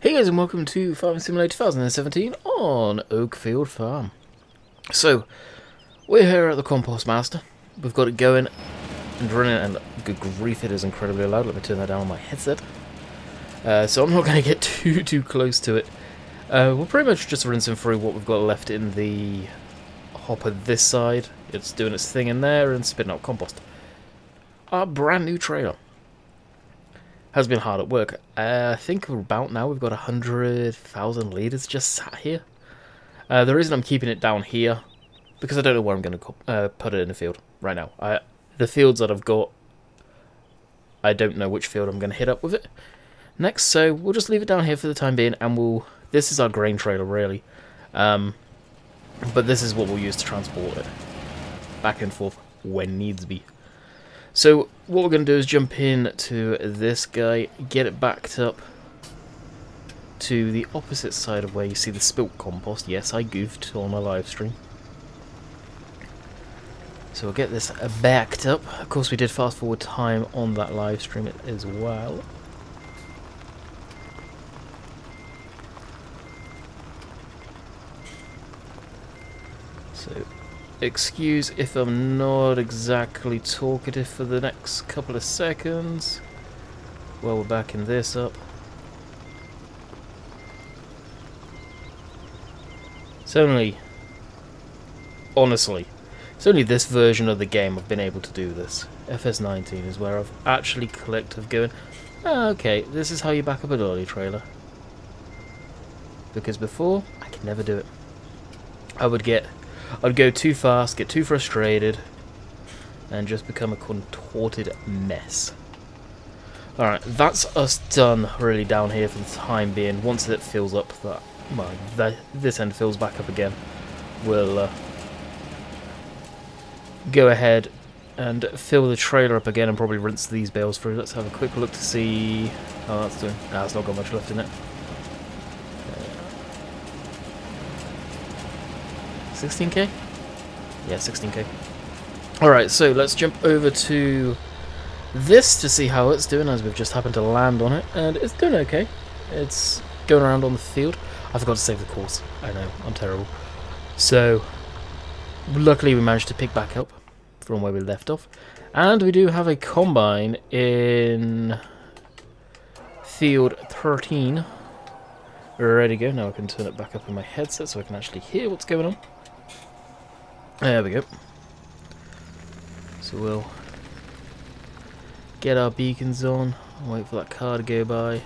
Hey guys and welcome to Farming Simulator 2017 on Oakfield Farm. So, we're here at the Compost Master. We've got it going and running, and good grief, it is incredibly loud. Let me turn that down on my headset. So I'm not going to get too close to it. We're pretty much just rinsing through what we've got left in the hopper this side. It's doing its thing in there and spitting out compost. Our brand new trailer has been hard at work. I think about now we've got 100,000 litres just sat here. The reason I'm keeping it down here, because I don't know where I'm going to put it in the field right now. The fields that I've got, I don't know which field I'm going to hit up with it next, so we'll just leave it down here for the time being, and this is our grain trailer really, but this is what we'll use to transport it back and forth when needs be. So what we're going to do is jump in to this guy, get it backed up to the opposite side of where you see the spilt compost. Yes, I goofed on my live stream. So we'll get this backed up. Of course, we did fast forward time on that live stream as well. So, excuse if I'm not exactly talkative for the next couple of seconds while we're backing this up. It's only, honestly, it's only this version of the game I've been able to do this. FS19 is where I've actually clicked of going, oh, okay, this is how you back up a dolly trailer. Because before, I could never do it. I'd go too fast, get too frustrated, and just become a contorted mess. Alright, that's us done really down here for the time being. Once it fills up, this end fills back up again, we'll go ahead and fill the trailer up again and probably rinse these bales through. Let's have a quick look to see how that's doing. Nah, it's not got much left in it. 16k? Yeah, 16k. Alright, so let's jump over to this to see how it's doing, as we've just happened to land on it, and it's doing okay. It's going around on the field. I forgot to save the course. I know, I'm terrible. So, luckily we managed to pick back up from where we left off, and we do have a combine in field 13 ready to go. Now I can turn it back up in my headset so I can actually hear what's going on. There we go. So we'll get our beacons on, wait for that car to go by.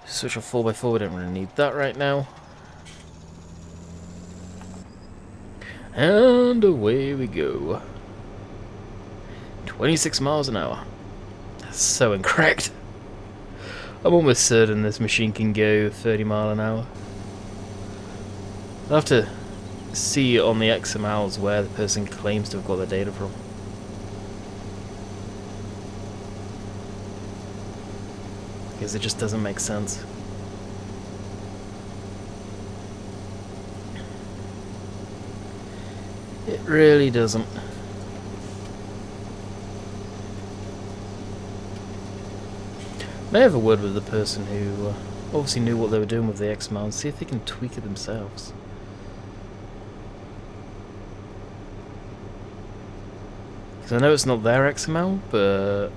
Switch off 4x4, we don't really need that right now. And away we go. 26 miles an hour. That's so incorrect. I'm almost certain this machine can go 30 miles an hour. I'll have to see on the XMLs where the person claims to have got their data from. Because it just doesn't make sense. It really doesn't. May I have a word with the person who obviously knew what they were doing with the XML and see if they can tweak it themselves. Because I know it's not their XML, but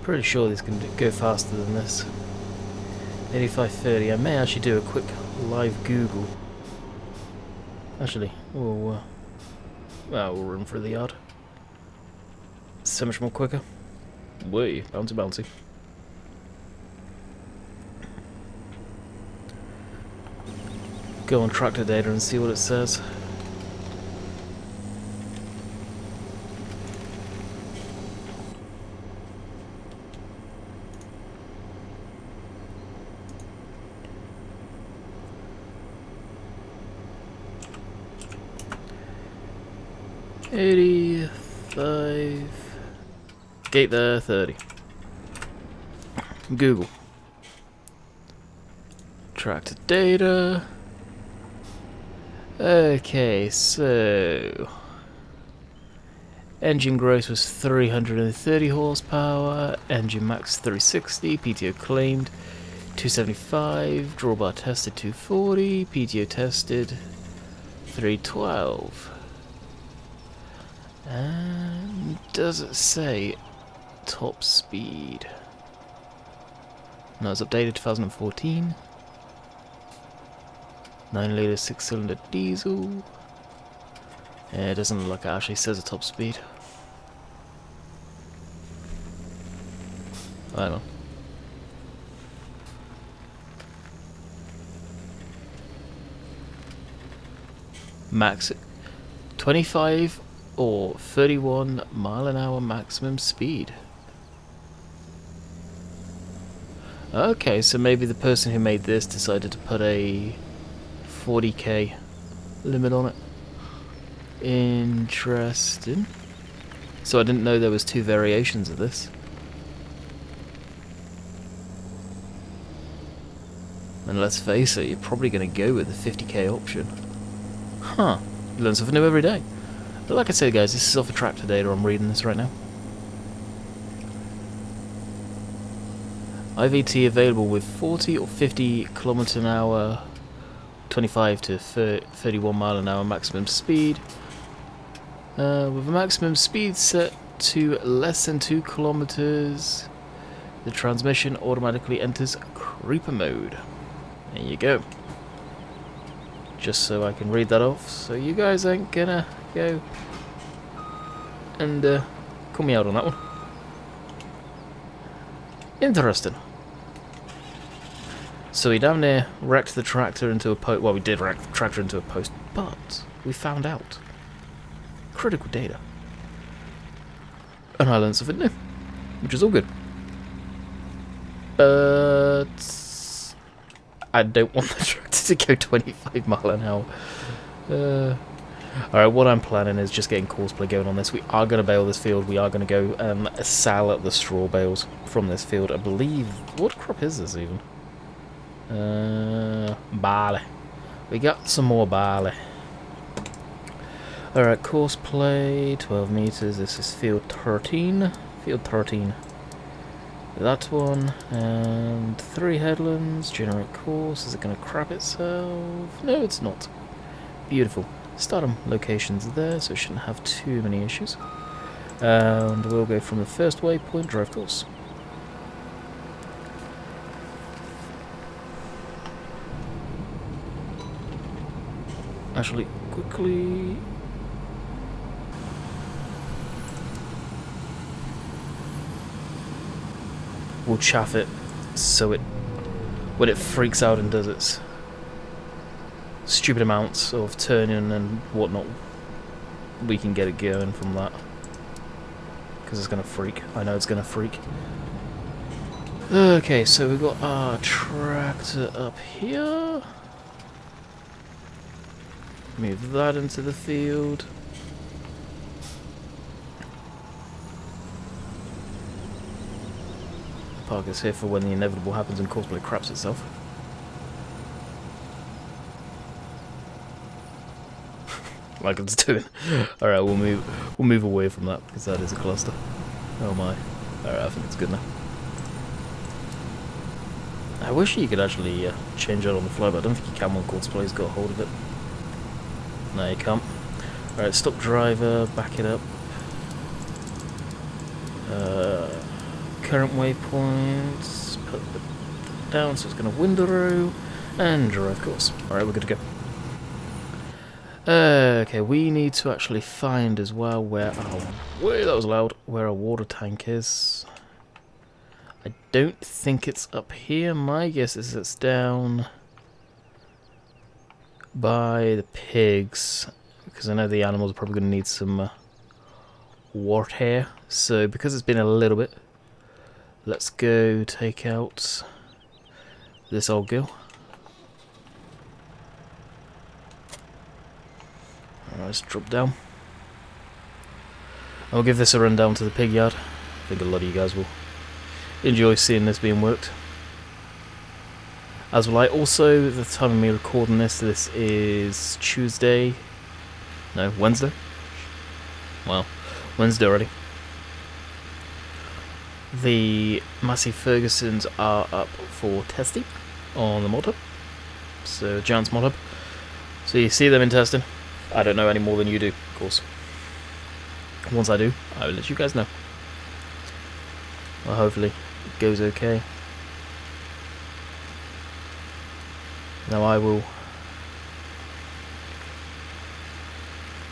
pretty sure this can go faster than this. 8530. I may actually do a quick live Google. Actually, we'll run through the yard. So much more quicker. Way, bouncy bouncy. Go on tractor data and see what it says. $85. Gate there, 30. Google. Tractor data. Okay, so Engine gross was 330 horsepower, engine max 360, PTO claimed 275, drawbar tested 240, PTO tested 312. And does it say top speed? No, it's updated 2014. 9 litre 6-cylinder diesel. Yeah, it doesn't look like it actually says a top speed. I don't know. Max 25 or 31 mile an hour maximum speed. Okay, so maybe the person who made this decided to put a 40k limit on it. Interesting. So I didn't know there was two variations of this. And let's face it, you're probably going to go with the 50k option. Huh. You learn something new every day. But like I said, guys, this is off the tractor data. I'm reading this right now. IVT available with 40 or 50 km an hour, 25 to 31 mile an hour maximum speed. With a maximum speed set to less than 2 kilometers, the transmission automatically enters creeper mode. There you go. Just so I can read that off, so you guys ain't gonna go and call me out on that one. Interesting. So we damn near wrecked the tractor into a post. Well, we did wreck the tractor into a post, but we found out critical data. And I learned something new, which is all good. But I don't want the tractor to go 25 mile an hour. Alright, what I'm planning is just getting cosplay going on this. We are going to bale this field. We are going to go sell the straw bales from this field. I believe... What crop is this even? Barley. We got some more barley. Alright, cosplay, 12 meters. This is field 13. Field 13. That one, and 3 headlands, generate course. Is it going to crap itself? No, it's not. Beautiful. Stardom location's there, so it shouldn't have too many issues. And we'll go from the first waypoint, drive course. Actually, quickly... We'll chaff it so it, when it freaks out and does its stupid amounts of turning and whatnot, we can get it going from that. Because it's going to freak. I know it's going to freak. Okay, so we've got our tractor up here. Move that into the field. Park is here for when the inevitable happens and cosplay craps itself. Like it's doing. Alright, we'll move away from that because that is a cluster. Oh my. Alright, I think it's good now. I wish you could actually change that on the fly, but I don't think you can when cosplay's got a hold of it. No, you can't. Alright, stop driver, back it up. Current waypoints, put it down so it's going to window and drive course. Alright, we're good to go. Okay, we need to actually find as well where our... Whoa, that was loud. Where our water tank is. I don't think it's up here. My guess is it's down by the pigs, because I know the animals are probably going to need some water here. So because it's been a little bit, let's go take out this old girl. Alright, let's drop down. I'll give this a run down to the pig yard. I think a lot of you guys will enjoy seeing this being worked. As will I. Also, the time of me recording this is Tuesday. No, Wednesday. Well, Wednesday already. The Massey Fergusons are up for testing on the mod hub. So, Giants mod hub. So you see them in testing. I don't know any more than you do, of course. Once I do, I will let you guys know. Well, hopefully it goes okay. Now I will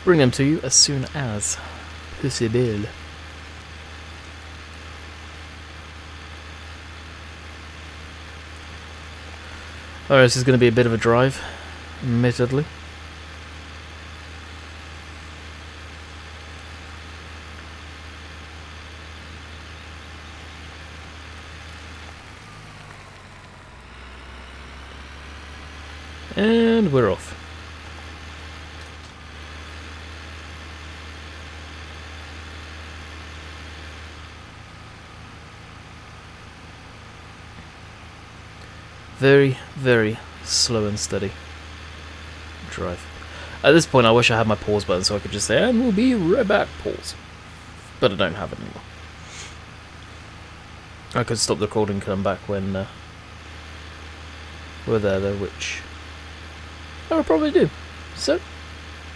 bring them to you as soon as possible. Alright, this is going to be a bit of a drive, admittedly. And we're off. Very, very slow and steady drive. At this point I wish I had my pause button so I could just say, and we'll be right back, pause. But I don't have it anymore. I could stop the recording and come back when we're there though, which I will probably do. So,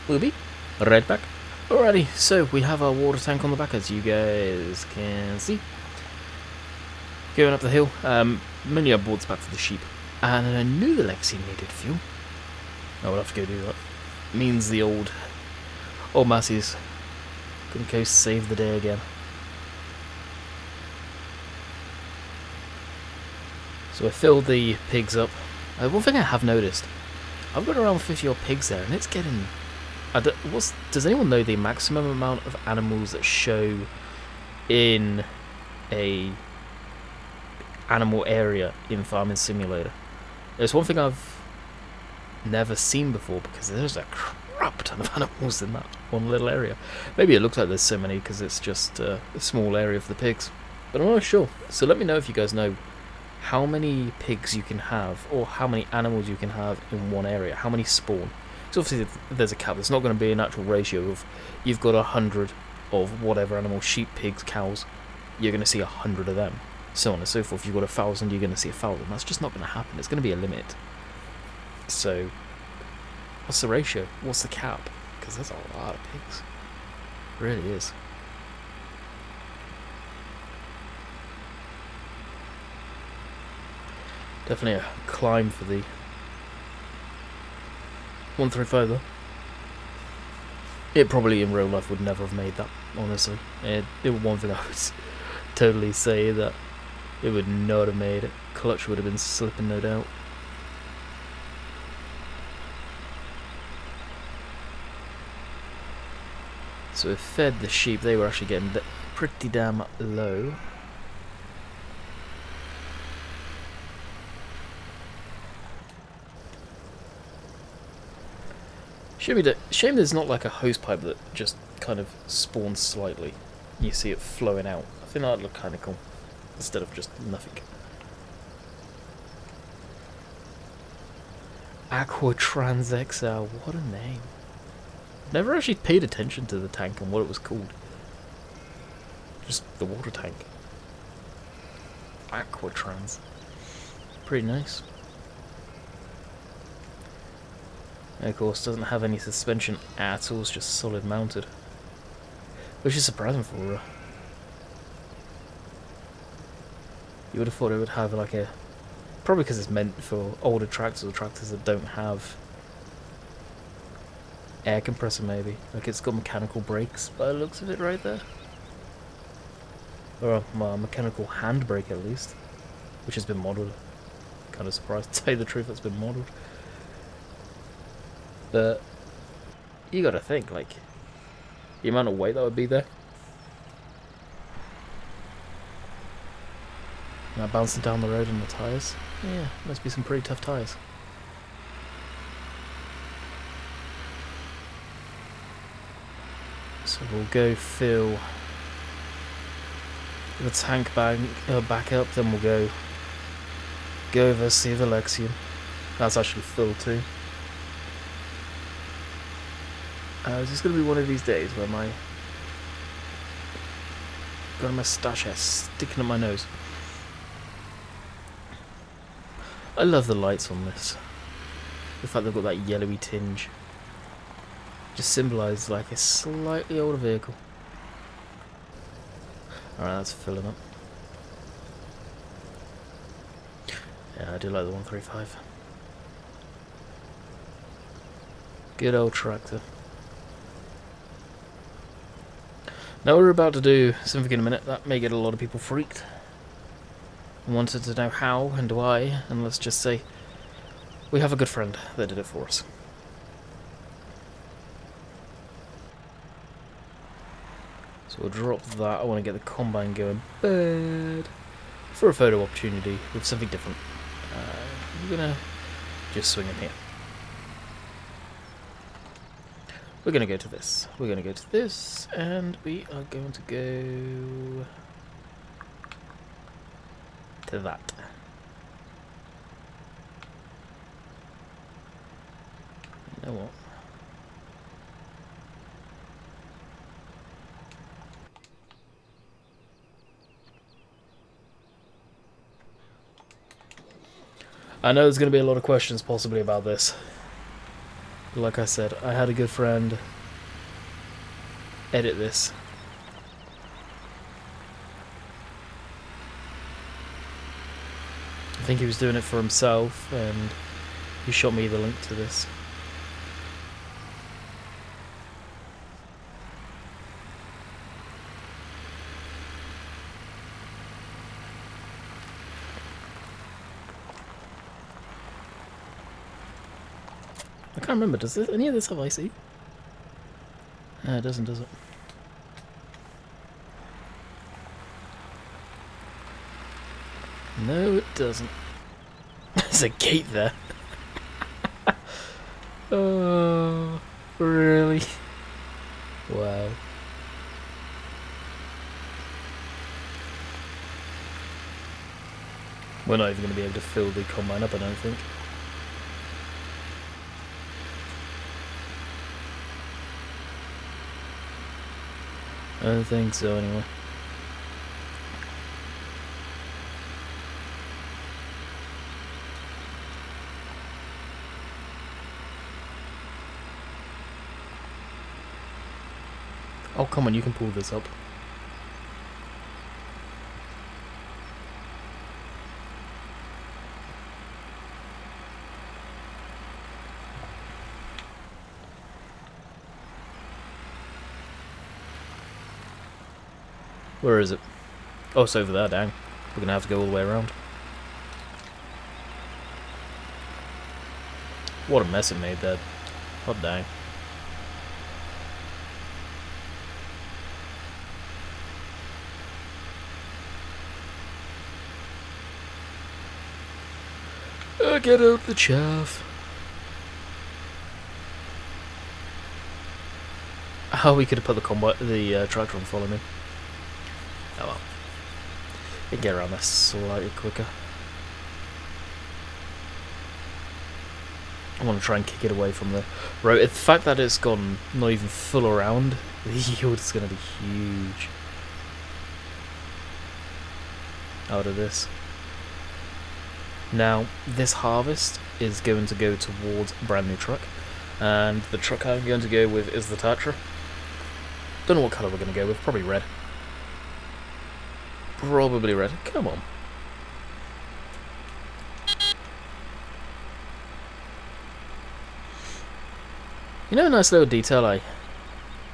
we'll be right back. Alrighty, so we have our water tank on the back, as you guys can see. Going up the hill, mainly I bought this back for the sheep. And I knew the Lexi needed fuel. I will have to go do that. Means the old Massey's gonna go save the day again. So I filled the pigs up. One thing I have noticed, I've got around 50 odd pigs there, and it's getting... does anyone know the maximum amount of animals that show in a animal area in Farming Simulator? There's one thing I've never seen before, because there's a crap ton of animals in that one little area. Maybe it looks like there's so many because it's just a small area for the pigs, but I'm not sure. So let me know if you guys know how many pigs you can have, or how many animals you can have in one area, how many spawn. Because obviously there's a cap, it's not going to be an actual ratio of you've got 100 of whatever animal, sheep, pigs, cows, you're going to see 100 of them, so on and so forth. If you've got 1,000, you're going to see 1,000. That's just not going to happen. It's going to be a limit. So what's the ratio? What's the cap? Because there's a lot of pigs. It really is. Definitely a climb for the 135 though. It probably in real life would never have made that, honestly. It was one thing I would totally say that it would not have made it. Clutch would have been slipping, no doubt. So we fed the sheep. They were actually getting pretty damn low. Shame there's not like a hose pipe that just kind of spawns slightly. You see it flowing out. I think that'd look kind of cool, instead of just nothing. Aquatrans XL, what a name. Never actually paid attention to the tank and what it was called. Just the water tank. Aquatrans. Pretty nice. And of course, doesn't have any suspension at all, it's just solid mounted. Which is surprising for her. You would have thought it would have like a... Probably because it's meant for older tractors or tractors that don't have air compressor, maybe. Like it's got mechanical brakes by the looks of it right there. Or a mechanical handbrake at least. Which has been modelled. Kind of surprised, to tell you the truth, it's been modelled. But you gotta think, like, the amount of weight that would be there. Now bouncing down the road on the tyres. Yeah, must be some pretty tough tyres. So we'll go fill the tank back up, then we'll go over see the Lexion. That's actually full too. It's just going to be one of these days where my got a moustache hair sticking up my nose. I love the lights on this. The fact they've got that yellowy tinge. Just symbolises like a slightly older vehicle. Alright, that's filling up. Yeah, I do like the 135. Good old tractor. Now we're about to do something in a minute that may get a lot of people freaked. I wanted to know how and why, and let's just say we have a good friend that did it for us. So we'll drop that. I want to get the combine going bad for a photo opportunity with something different. We're gonna just swing in here. We're gonna go to this. We're gonna go to this, and we are going to go to that. You know what? I know there's going to be a lot of questions possibly about this. Like I said, I had a good friend edit this. I think he was doing it for himself, and he shot me the link to this. I can't remember, does any of this have IC? It doesn't, does it? No, it doesn't. There's a gate there. Oh, really? Wow. We're not even going to be able to fill the combine up, I don't think. I don't think so, anyway. Oh, come on, you can pull this up. Where is it? Oh, it's over there, dang. We're gonna have to go all the way around. What a mess it made there. Hot dang. Get out the chaff. Oh, we could have put the tractor on follow me. Oh well. We can get around this slightly quicker. I want to try and kick it away from the road. The fact that it's gone not even full around, the yield is going to be huge out of this. Now, this harvest is going to go towards a brand new truck, and the truck I'm going to go with is the Tatra. Don't know what colour we're going to go with, probably red. Probably red. Come on. You know a nice little detail I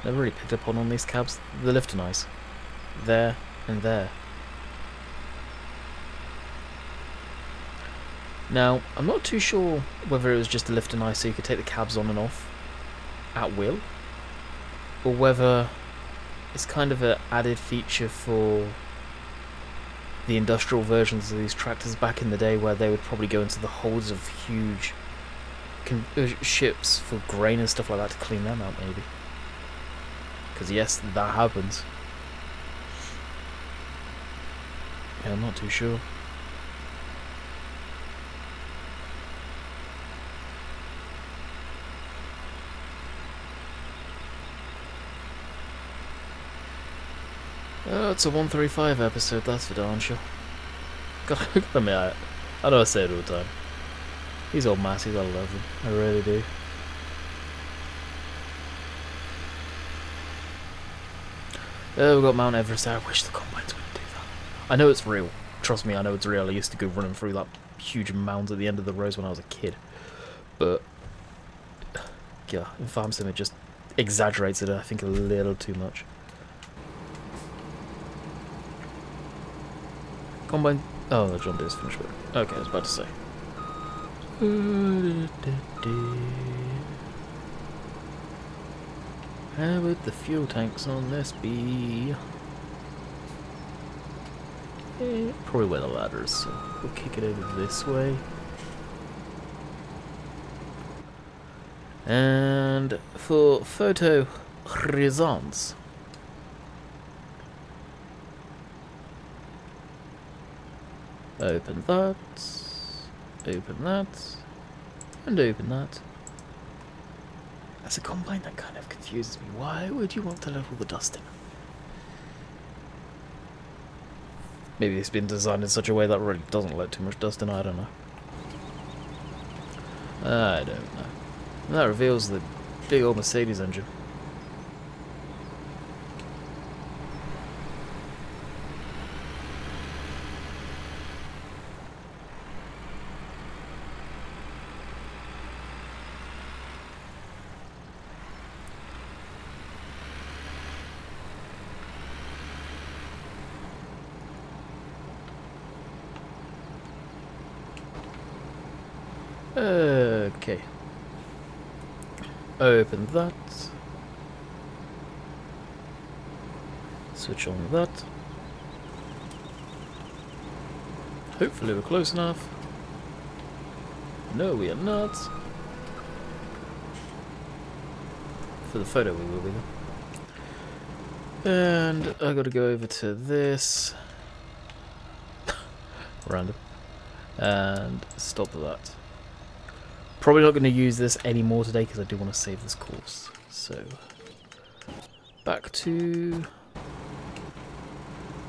never really picked up on these cabs? The lifter eyes. There and there. Now, I'm not too sure whether it was just a lift and eye so you could take the cabs on and off at will, or whether it's kind of an added feature for the industrial versions of these tractors back in the day, where they would probably go into the holds of huge ships for grain and stuff like that to clean them out, maybe. Because yes, that happens. Yeah, I'm not too sure. That's a 135 episode, that's for darn sure. Gotta admit, I know I say it all the time. These old massies, I love them. I really do. We've got Mount Everest there. I wish the combines wouldn't do that. I know it's real. Trust me, I know it's real. I used to go running through that huge mound at the end of the roads when I was a kid. But, yeah, in Farm Sim it just exaggerates it, I think, a little too much. Combine... Oh, the John Deere's finished work. Okay, I was about to say. How would the fuel tanks on this be? Probably where the ladder is, so we'll kick it over this way. And for photo reasons, open that, and open that. That's a combine that kind of confuses me. Why would you want to let all the dust in? Maybe it's been designed in such a way that really doesn't let too much dust in, I don't know. I don't know. And that reveals the big old Mercedes engine. Okay. Open that. Switch on that. Hopefully we're close enough. No, we are not. For the photo we will be there. And I gotta go over to this. Random. And stop that. Probably not going to use this anymore today because I do want to save this course. So, back to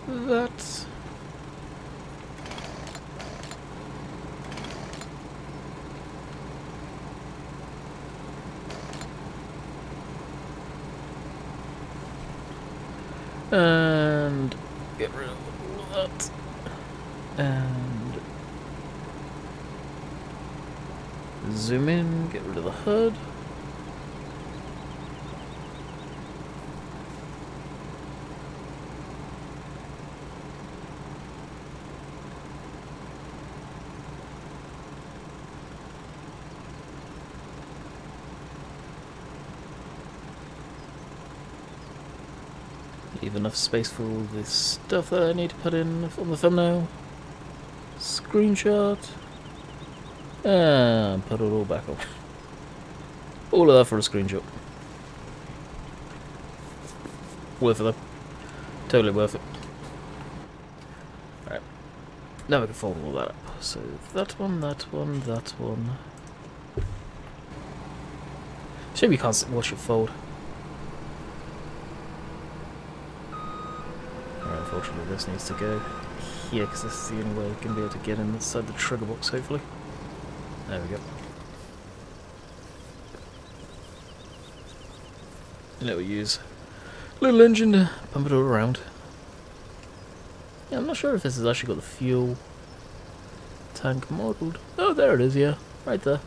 that. And get rid of all that. And zoom in, get rid of the hood. Leave enough space for all this stuff that I need to put in on the thumbnail. Screenshot. And put it all back on. All of that for a screenshot. Worth it though. Totally worth it. Alright. Now we can fold all that up. So that one, that one, that one. Shame you can't watch it fold. Alright, unfortunately this needs to go here because this is the only way we can be able to get inside the trigger box, hopefully. There we go. And it will use a little engine to pump it all around. Yeah, I'm not sure if this has actually got the fuel tank modelled. Oh, there it is, yeah. Right there.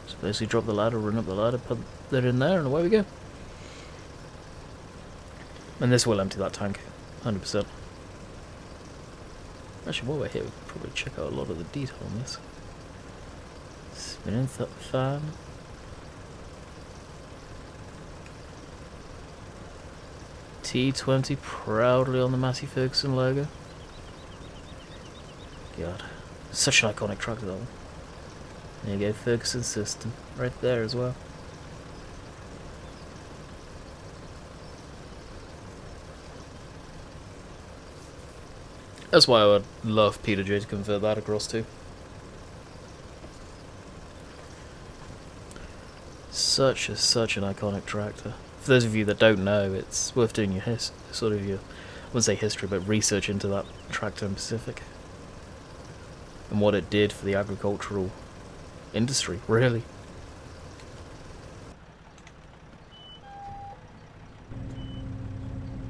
So basically drop the ladder, run up the ladder, put that in there, and away we go. And this will empty that tank, 100%. Actually, while we're here, we can probably check out a lot of the detail on this. Spinning fan. T20 proudly on the Massey Ferguson logo. God, such an iconic truck, that one. There you go, Ferguson system, right there as well. That's why I would love Peter J to convert that across to. Such an iconic tractor. For those of you that don't know, it's worth doing your I wouldn't say history, but research into that tractor in Pacific. And what it did for the agricultural industry, really.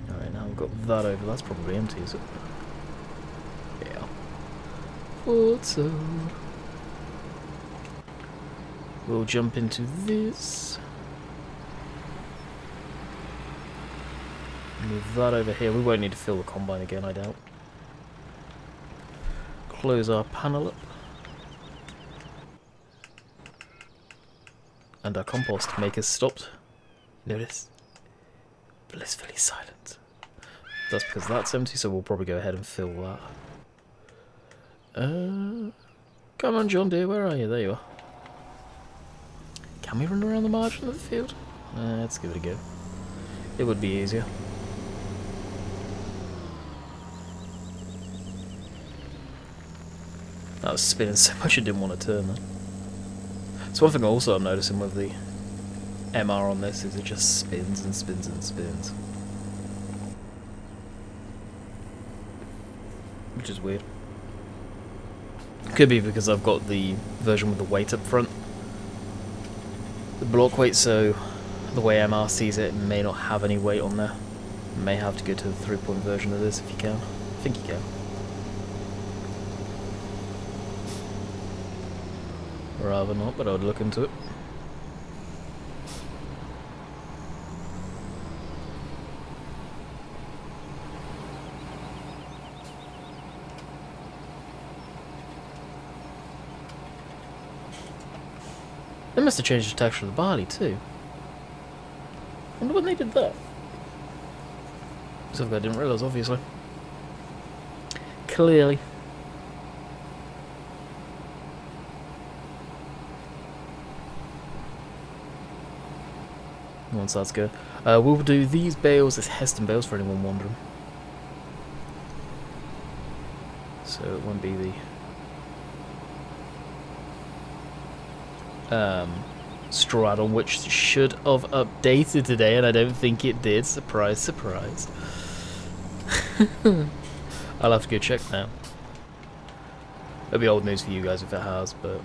Alright, now we've got that over. That's probably empty, is it? Yeah. Photo. We'll jump into this. Move that over here. We won't need to fill the combine again, I doubt. Close our panel up. And our compost maker's stopped. Notice? Blissfully silent. That's because that's empty, so we'll probably go ahead and fill that. Come on, John Deere, where are you? There you are. Can we run around the margin of the field? Let's give it a go. It would be easier. That was spinning so much it didn't want to turn then. So one thing also I'm noticing with the MR on this is it just spins and spins and spins. Which is weird. Could be because I've got the version with the weight up front. The block weight, so the way MR sees it, may not have any weight on there. You may have to go to the 3-point version of this if you can. I think you can. Rather not, but I would look into it. They must have changed the texture of the body too. I wonder when they did that. Something I didn't realise, obviously. Clearly. Once that's good. We'll do these bales as Heston bales for anyone wondering. So it won't be the straddle, which should have updated today, and I don't think it did. Surprise, surprise. I'll have to go check now. It'll be old news for you guys if it has, but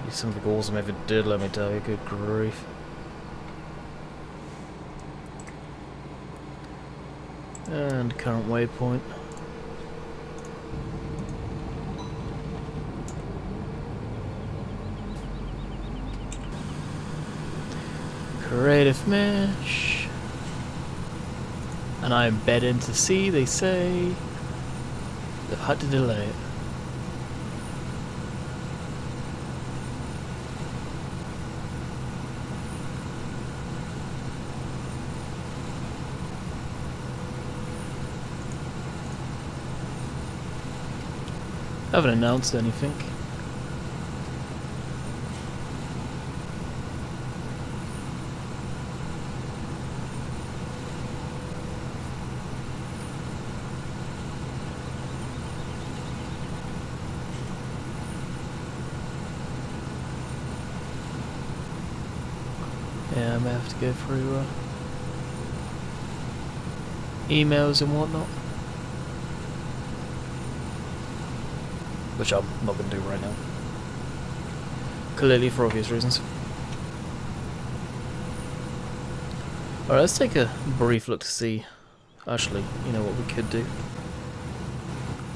something awesome if it did, let me tell you. Good grief. And current waypoint. Creative mesh. And I am bedding to sea, they say. They've had to delay it. I haven't announced anything. Yeah, I may have to go through emails and whatnot. Which I'm not going to do right now. Clearly for obvious reasons. Alright, let's take a brief look to see, actually, you know what we could do.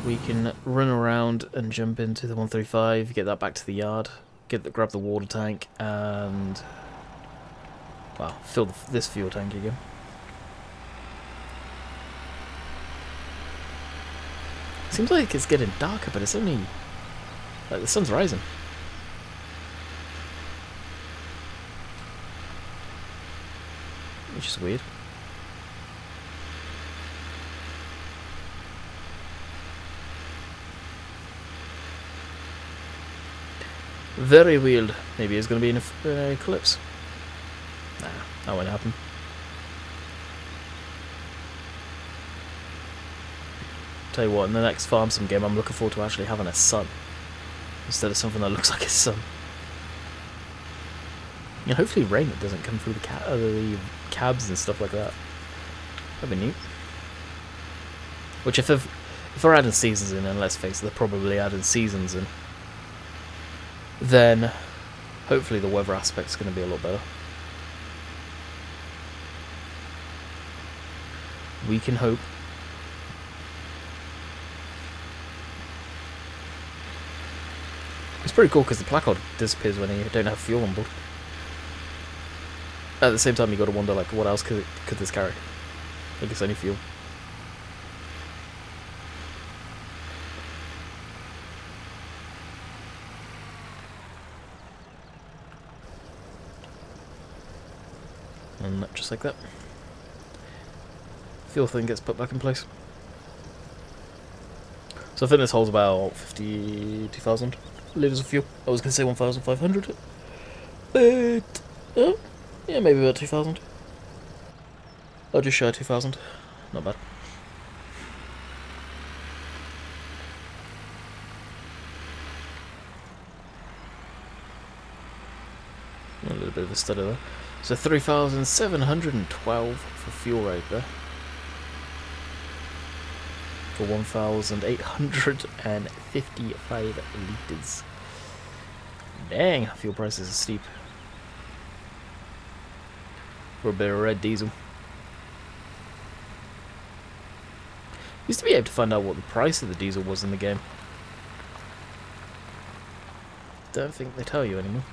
We can run around and jump into the 135, get that back to the yard, grab the water tank, and, well, fill this fuel tank again. Seems like it's getting darker, but it's only like the sun's rising. Which is weird. Very weird. Maybe it's going to be an eclipse. Nah, that won't happen. Tell you what, in the next Farm Sim game, I'm looking forward to actually having a sun instead of something that looks like a sun. And hopefully rain it doesn't come through the cabs and stuff like that. That'd be neat. Which if they're adding seasons in, and let's face it, they're probably adding seasons in, then hopefully the weather aspect's going to be a lot better. We can hope. It's pretty cool because the placard disappears when you don't have fuel on board. At the same time, you got to wonder, like, what else could this carry? I think it's only fuel. And just like that, fuel thing gets put back in place. So I think this holds about 52,000 litres of fuel. I was going to say 1,500, but yeah, maybe about 2,000. I'll just shy 2,000. Not bad. A little bit of a stutter there. So 3,712 for fuel rate there. For 1,855 litres. Dang, fuel prices are steep. For a bit of red diesel. Used to be able to find out what the price of the diesel was in the game. Don't think they tell you anymore.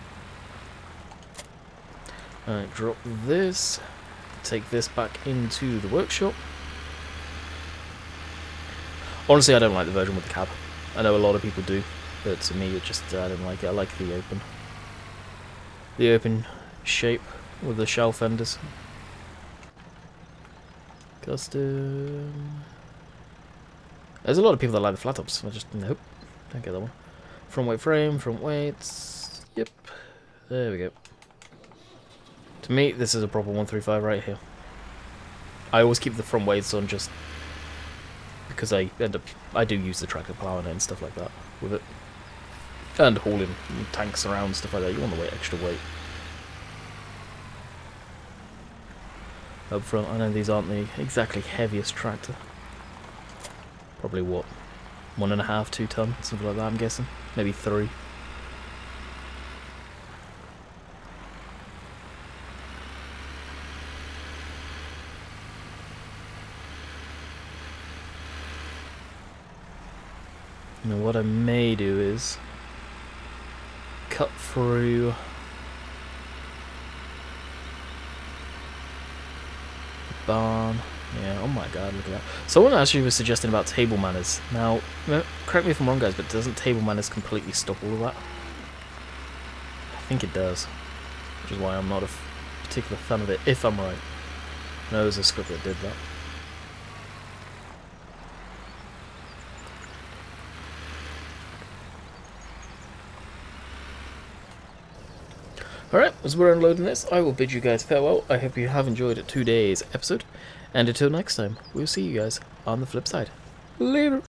Alright, drop this. Take this back into the workshop. Honestly, I don't like the version with the cab. I know a lot of people do, but to me, it just I don't like it. I like the open shape with the shell fenders. Custom. There's a lot of people that like the flat tops. I just nope, don't get that one. Front weight frame, front weights. Yep, there we go. To me, this is a proper 135 right here. I always keep the front weights on just because I do use the tractor plowing and stuff like that with it, and hauling tanks around, stuff like that. You want the weight, extra weight. Up front, I know these aren't the exactly heaviest tractor. Probably what, 1.5, 2 ton, something like that. I'm guessing, maybe 3. Now what I may do is cut through the barn. Yeah, oh my god, look at that. Someone actually was suggesting about table manners. Now, correct me if I'm wrong guys, but doesn't table manners completely stop all of that? I think it does. Which is why I'm not a particular fan of it, if I'm right. No, there's a script that did that. Alright, as we're unloading this, I will bid you guys farewell. I hope you have enjoyed today's episode. And until next time, we'll see you guys on the flip side. Later!